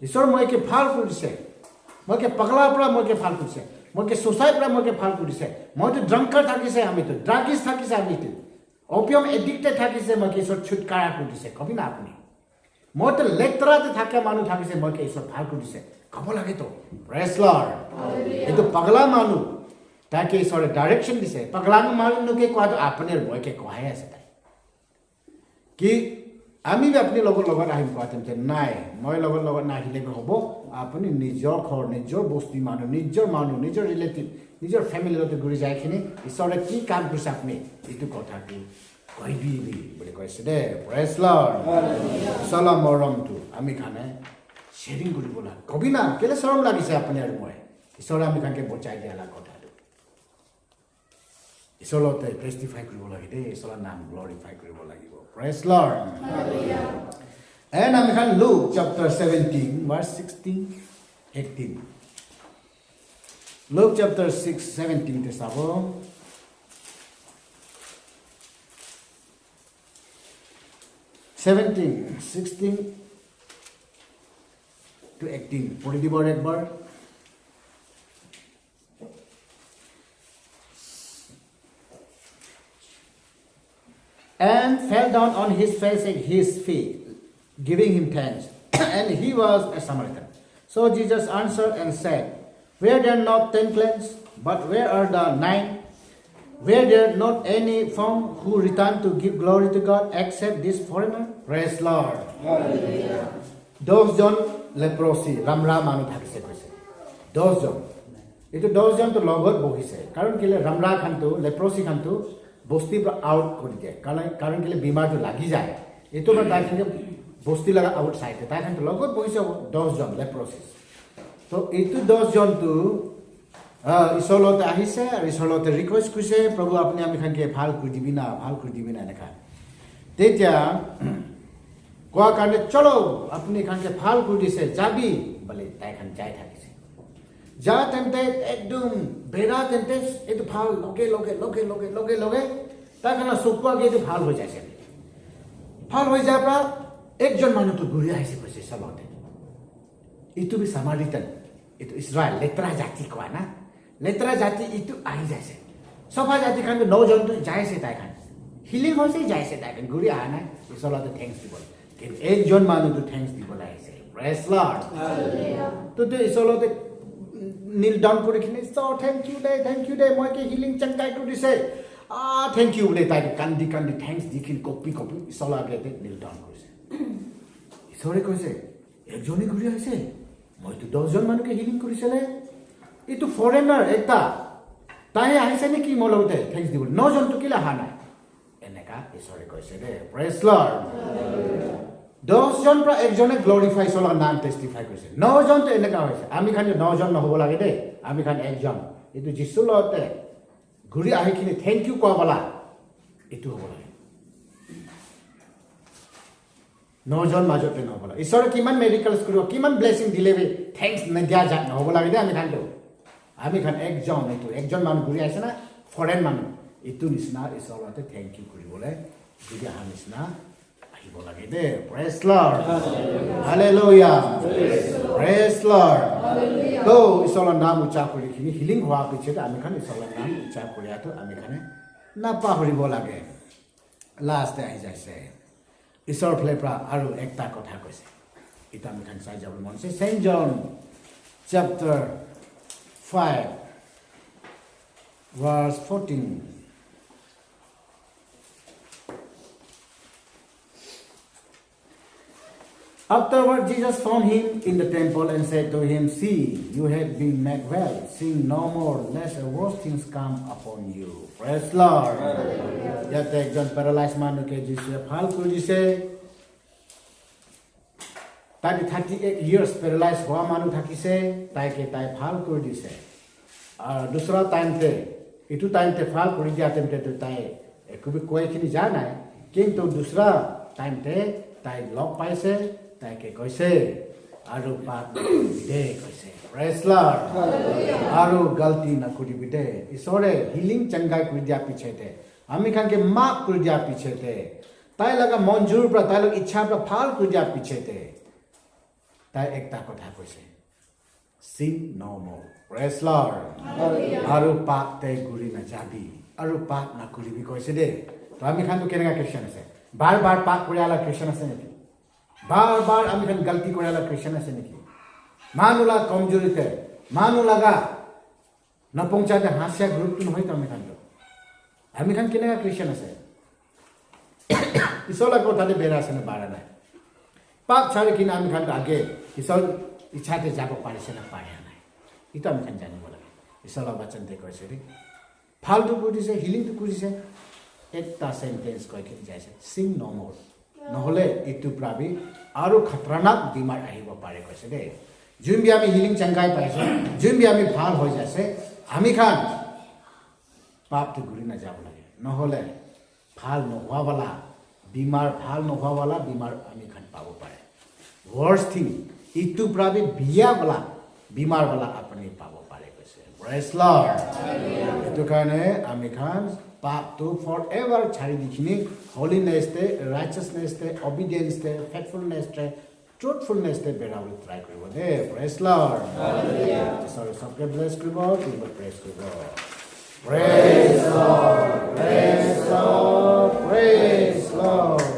ঈশ্বৰ মইকে ভাল কৰিছে মইকে পগলাৰ পৰা মইকে ভাল কৰিছে মইকে চ'চাইটিৰ পৰা মইকে ভাল কৰিছে মইতো ড্ৰাংকাৰ থাকিছে আমিতো ড্ৰাগিছ থাকিছে আমিতো অপিয়াম এডিক্টেড থাকিছে মইকে ঈশ্বৰ ছুটকাৰা কৰি দিছে কবি না আপুনি মইতো লেতেৰাতে থাকে মানুহ থাকিছে মইকে ঈশ্বৰ ভাল কৰিছে ক'ব লাগেতো প্ৰেজ লৰ্ড এইটো পগলা মানুহ তাকে ঈশ্বৰে ডাইৰেকশ্যন দিছে পগলা মানুহকে কোৱাটো আপোনাৰ মইকে কোৱাহে আছে তাই কি আমি আপনি লগত আহিম কোৱাতেন যে নাই মই লগত নাহিলে হ'ব আপুনি নিজৰ ঘৰ নিজৰ বস্তি মানুহ নিজৰ ৰিলেটিভ নিজৰ ফেমিলিৰ লগত ঘূৰি যায়খিনি ঈশ্বৰে কি কাম কৰিছে আপুনি এইটো কথাটো কৈ দিবি বুলি কৈছে দে প্ৰেজ লৰ্ড চলা মৰমটো আমি খানে শ্বেয়াৰিং কৰিব লাগে কবি না কেলে চৰম লাগিছে আপুনি আৰু মই ঈশ্বৰে আমি খানকে বচাই দিয়া লাগ কথাটো ঈশ্বৰতে টেষ্টিফাই কৰিব লাগে দেই ঈশ্বৰৰ নাম গ্লৰিফাই কৰিব লাগিব প্ৰেজ লৰ্ড and আমি খান Luke chapter 17 verse 16 18 Luke chapter 17 তে চাব (16 to 18 পড়ি দিব একবার and fell down on his face at his feet, giving him thanks. And he was a Samaritan. So Jesus answered and said, were there not 10 cleansed? But where are the 9? Were there not any found who returned to give glory to God except this foreigner? Praise Lord. Hallelujah. 10 John leprosy, ramra manu thakise koise. 10 John. Etu 10 John to লগত বহিছে কাৰণ কিলে ramra খানটো leprosy খানটো বস্তি পৰা আউট কৰি দিয়ে কাৰণ কেলে বিমাৰটো লাগি যায় এইটো বা তাই কিন্তু বস্তি লগা আউট সাইডে তাই কিন্তু লগত বহিছে 10 জন লেপ্ৰচিছ তো এইটো 10 জনটো ঈশ্বৰতে আহিছে আৰু ঈশ্বৰতে ৰিকুৱেষ্ট কৰিছে প্ৰভু আপুনি আমি খানকে ভাল কৰি দিবি না এনেকা তেতিয়া কোৱা কাৰণে চলো আপুনি খানকে ভাল কৰি দিছে যাবি বলে তাই খান যাই থাকিছে যা তেন্তে একদম বেৰা তেন্তে এইটো ভাল লগে তাই কাৰণে চকুৱাকে এইটো ভাল হৈ যাইছে ভাল হৈ যায় পৰা একজন মানুহটো ঘূৰি আহিছে কৈছে চলতে ইটো বি সামাৰিটান ইটো ইছৰাইল লেত্ৰা জাতি কোৱা না লেত্ৰা জাতি ইটো আহি যাইছে সফা জাতি খান 9 জনটো যাইছে তাই খান হিলিং হৈছে যাইছে তাই খান ঘূৰি আহা নাই চলতে থ্যাঙ্কস দিব কিন্তু একজন মানুহটো থ্যাঙ্কস দিব লাগিছে প্ৰেজ লৰ্ড হালেলুয়া তো চলতে নীল ডাউন কৰি কিনে সো থ্যাঙ্ক ইউ দে মই কি হিলিং চংকাই কৰি দিছে থ্যাঙ্ক ইউ বলে তাই কান্দি থ্যাঙ্কস দিকিন কপি চলাকে নীল ডাউন কৰিছে ঈশ্বৰে কৈছে একজনে ঘূৰি আহিছে মইতো 10 জন মানুহকে হিলিং কৰিছিলে এইটো ফৰেনাৰ এটা তাই আহিছে নেকি মোৰ লগতে থ্যাঙ্কস দিব 9 জনটো কিলা আহা নাই এনেকা ঈশ্বৰে কৈছে দে প্ৰেজ লৰ্ড 10 জন পৰা একজনে গ্লোৰিফাই চলা নাম টেষ্টিফাই কৰিছে 9 জনটো এনেকা হৈছে আমি খালি 9 জন নহব লাগে দে আমি খালি একজন এইটো যিছু লগতে ঘূৰি আহি কিনে থ্যাঙ্ক ইউ কোৱা বলা এইটো হ'ব লাগে 9 জন মাজতে নহব লাগে ঈশ্বৰে কিমান মেডিকেলছ কৰিব কিমান ব্লেছিং দিলে থ্যাঙ্কস নিদিয়া যা নহব লাগে দে আমি খান একজন মানুহ ঘূৰি আহিছে না ফৰেন মানুহ এইটো নিচিনা ঈশ্বৰতে থ্যাঙ্ক ইউ কৰিবলৈ যদি আহা নিচিনা আহিব লাগে দে praise Lord hallelujah praise Lord তো ঈশ্বৰৰ নাম উচ্চাৰ কৰি কিনি হিলিং হোৱাৰ পিছত আমি খান ঈশ্বৰৰ নাম উচ্চাৰ কৰিয়াটো আমি খানে নাপাহৰিব লাগে লাষ্টে আহি যাইছে ঈশ্বৰৰ ফালৰ পৰা আৰু একটা কথা কৈছে এটা আমি খান চাই যাব মন আছে St. John chapter 5 verse 14 Afterward, Jesus found him in the temple and said to him, see, you have been made well. Sin no more, lest worse things come upon you. Praise Lord. Yate ekjon paralyzed manu ke jise phal kuri dise. Tai 38 years paralyzed hoa manu thakise, tai ke tai phal kuri dise. Ar dusra time te, itu time te phal kuri dia temte to tai ekubi koi khini janai, kintu dusra time te tai log paise. তাকে কৈছে আৰু পাপ দে কৈছে প্ৰেজ লৰ্ড আৰু গলতি নকৰিবি দে ঈশ্বৰে হিলিং চংগাই কৰি দিয়া পিছতে আমি খানকে মাফ কৰি দিয়া পিছতে তাই লগা মঞ্জুৰ পৰা তাই লগ ইচ্ছা পৰা ভাল কৰি দিয়া পিছতে তাই একটা কথা কৈছে sin no more praise lord আৰু পাপ তে ঘূৰি নাযাবি আৰু পাপ নকৰিবি কৈছে দে তো আমি খানটো কেনেকা খ্ৰীষ্টান আছে বাৰ পাপ কৰি আলা খ্ৰীষ্টান আছে নেকি बार আমি খান গলতি করে আলা খ্রিস্টান আছে নাকি মানুলা কমজোরিতে মানু লাগা না পৌঁছাতে হাসিয়া গ্রুপ তো নহয় তো আমি খান কেনে খ্রিস্টান আছে Isola ko tadi beras na bara na. Pak cari kini ami kan age isol ichate jago pare sena pare na. Itu ami kan jani bola. Isola bachan dekho seri. फालतू कुछ से हिलिंग तो कुछ से एक ता सेंटेंस कोई के जैसे सिंग नो मोर নহলে ইটু প্রাবি আরো খতরনাক বিমার আহিব পারে কইছে দে জুম বি আমি হিলিং চাঙ্গাই পাইছে জুম বি আমি ভাল হৈ যাছে আমি খান পাপ তো ঘুরি না যাব লাগে নহলে ভাল নহওয়ালা বিমার ভাল নহওয়ালা বিমার আমি খান পাবো পারে worst thing ইটু প্রাবি বিয়াওয়ালা বিমারওয়ালা আপনি পাবো পারে কইছে praise lord itu karena আমি খান পাপ তো forever ছাড়ি দিখিনি holiness te righteousness te obedience te faithfulness te truthfulness te বেরাবল ট্রাই কৰিব দে praise lord hallelujah sorry সবকে bless কৰিব তুমি praise কৰিব praise lord praise lord praise lord